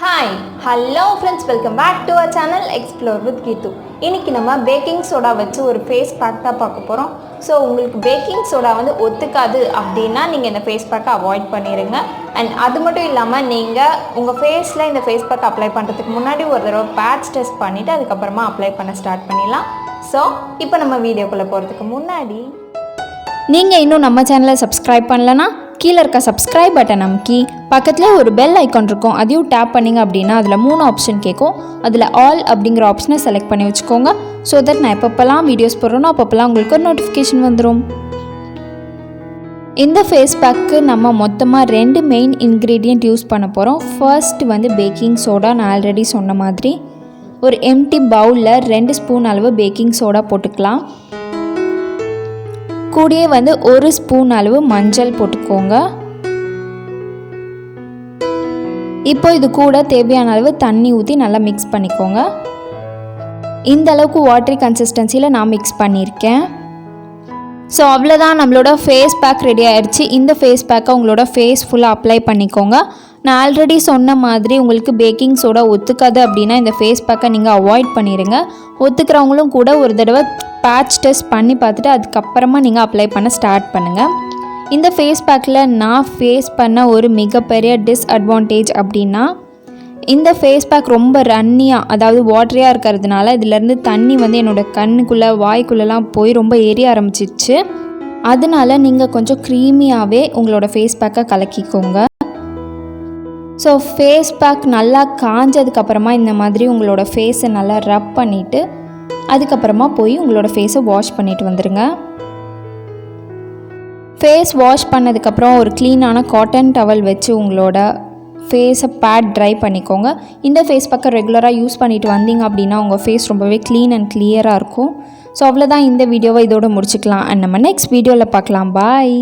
Hi, hello friends, welcome back to our channel Explore with Keerthu. இன்னைக்கு நம்ம baking soda வச்சு ஒரு face pack தான் பார்க்க போறோம். ஸோ உங்களுக்கு பேக்கிங் சோடா வந்து ஒத்துக்காது அப்படின்னா நீங்கள் இந்த ஃபேஸ் பேக்கை அவாய்ட் பண்ணிடுங்க. அண்ட் அது மட்டும் இல்லாமல் நீங்கள் உங்கள் ஃபேஸில் இந்த ஃபேஸ் பேக் அப்ளை பண்ணுறதுக்கு முன்னாடி ஒரு தடவை பேட்ச் டெஸ்ட் பண்ணிவிட்டு அதுக்கப்புறமா அப்ளை பண்ண ஸ்டார்ட் பண்ணிடலாம். ஸோ இப்போ நம்ம வீடியோக்குள்ளே போகிறதுக்கு முன்னாடி நீங்கள் இன்னும் நம்ம சேனலை சப்ஸ்கிரைப் பண்ணலன்னா கீழே இருக்க சப்ஸ்கிரைப் பட்டன் அமுக்கி பக்கத்தில் ஒரு பெல் ஐக்கான் இருக்கும், அதையும் டேப் பண்ணிங்க அப்படின்னா அதில் 3 ஆப்ஷன் கேட்கும். அதில் ஆல் அப்படிங்கிற ஆப்ஷனை செலக்ட் பண்ணி வச்சுக்கோங்க. ஸோ தட் நான் எப்பப்பெல்லாம் வீடியோஸ் போடுறோனோ அப்பப்பெல்லாம் உங்களுக்கு ஒரு நோட்டிஃபிகேஷன் வந்துடும். இந்த ஃபேஸ் பேக்கு நம்ம மொத்தமாக 2 மெயின் இன்க்ரீடியண்ட் யூஸ் பண்ண போகிறோம். ஃபர்ஸ்ட் வந்து பேக்கிங் சோடா. நான் ஆல்ரெடி சொன்ன மாதிரி ஒரு எம்டி பவுலில் 2 ஸ்பூன் அளவு பேக்கிங் சோடா போட்டுக்கலாம். கூடயே வந்து 1 ஸ்பூன் அளவு மஞ்சள் போட்டுக்கோங்க. இப்போ இது கூட தேவையான அளவு தண்ணி ஊற்றி நல்லா மிக்ஸ் பண்ணிக்கோங்க. இந்த அளவுக்கு வாட்டரி கன்சிஸ்டன்சியில் நான் மிக்ஸ் பண்ணியிருக்கேன். ஸோ அவ்வளோதான், நம்மளோட ஃபேஸ் பேக் ரெடி ஆகிடுச்சு. இந்த ஃபேஸ் பேக்கை உங்களோட ஃபேஸ் ஃபுல்லாக அப்ளை பண்ணிக்கோங்க. நான் ஆல்ரெடி சொன்ன மாதிரி உங்களுக்கு பேக்கிங் சோடா ஒத்துக்காது அப்படின்னா இந்த ஃபேஸ் பேக்கை நீங்கள் அவாய்ட் பண்ணிடுங்க. ஒத்துக்கிறவங்களும் கூட ஒரு தடவை பேட்ச் டெஸ்ட் பண்ணி பார்த்துட்டு அதுக்கப்புறமா நீங்கள் அப்ளை பண்ண ஸ்டார்ட் பண்ணுங்கள். இந்த ஃபேஸ் பேக்கில் நான் ஃபேஸ் பண்ண ஒரு மிகப்பெரிய டிஸ்அட்வான்டேஜ் அப்படின்னா இந்த ஃபேஸ் பேக் ரொம்ப ரன்னியாக, அதாவது வாட்டரியாக இருக்கிறதுனால இதிலேருந்து தண்ணி வந்து என்னோடய கண்ணுக்குள்ளே வாய்க்குள்ளெலாம் போய் ரொம்ப எரிய ஆரம்பிச்சிச்சு. அதனால நீங்கள் கொஞ்சம் க்ரீமியாகவே உங்களோட ஃபேஸ் பேக்கை கலக்கிக்கோங்க. ஸோ ஃபேஸ் பேக் நல்லா காஞ்சதுக்கப்புறமா இந்த மாதிரி உங்களோட ஃபேஸை நல்லா ரப் பண்ணிவிட்டு அதுக்கப்புறமா போய் உங்களோட ஃபேஸை வாஷ் பண்ணிவிட்டு வந்துடுங்க. ஃபேஸ் வாஷ் பண்ணதுக்கப்புறம் ஒரு க்ளீனான காட்டன் டவல் வச்சு உங்களோட ஃபேஸை பேட் ட்ரை பண்ணிக்கோங்க. இந்த ஃபேஸ் பேக்கை ரெகுலராக யூஸ் பண்ணிட்டு வந்தீங்க அப்படின்னா உங்கள் ஃபேஸ் ரொம்பவே க்ளீன் அண்ட் கிளியராக இருக்கும். ஸோ அவ்வளோதான், இந்த வீடியோவை இதோட முடிச்சுக்கலாம். அண்ட் நம்ம நெக்ஸ்ட் வீடியோவில் பார்க்கலாம். பாய்.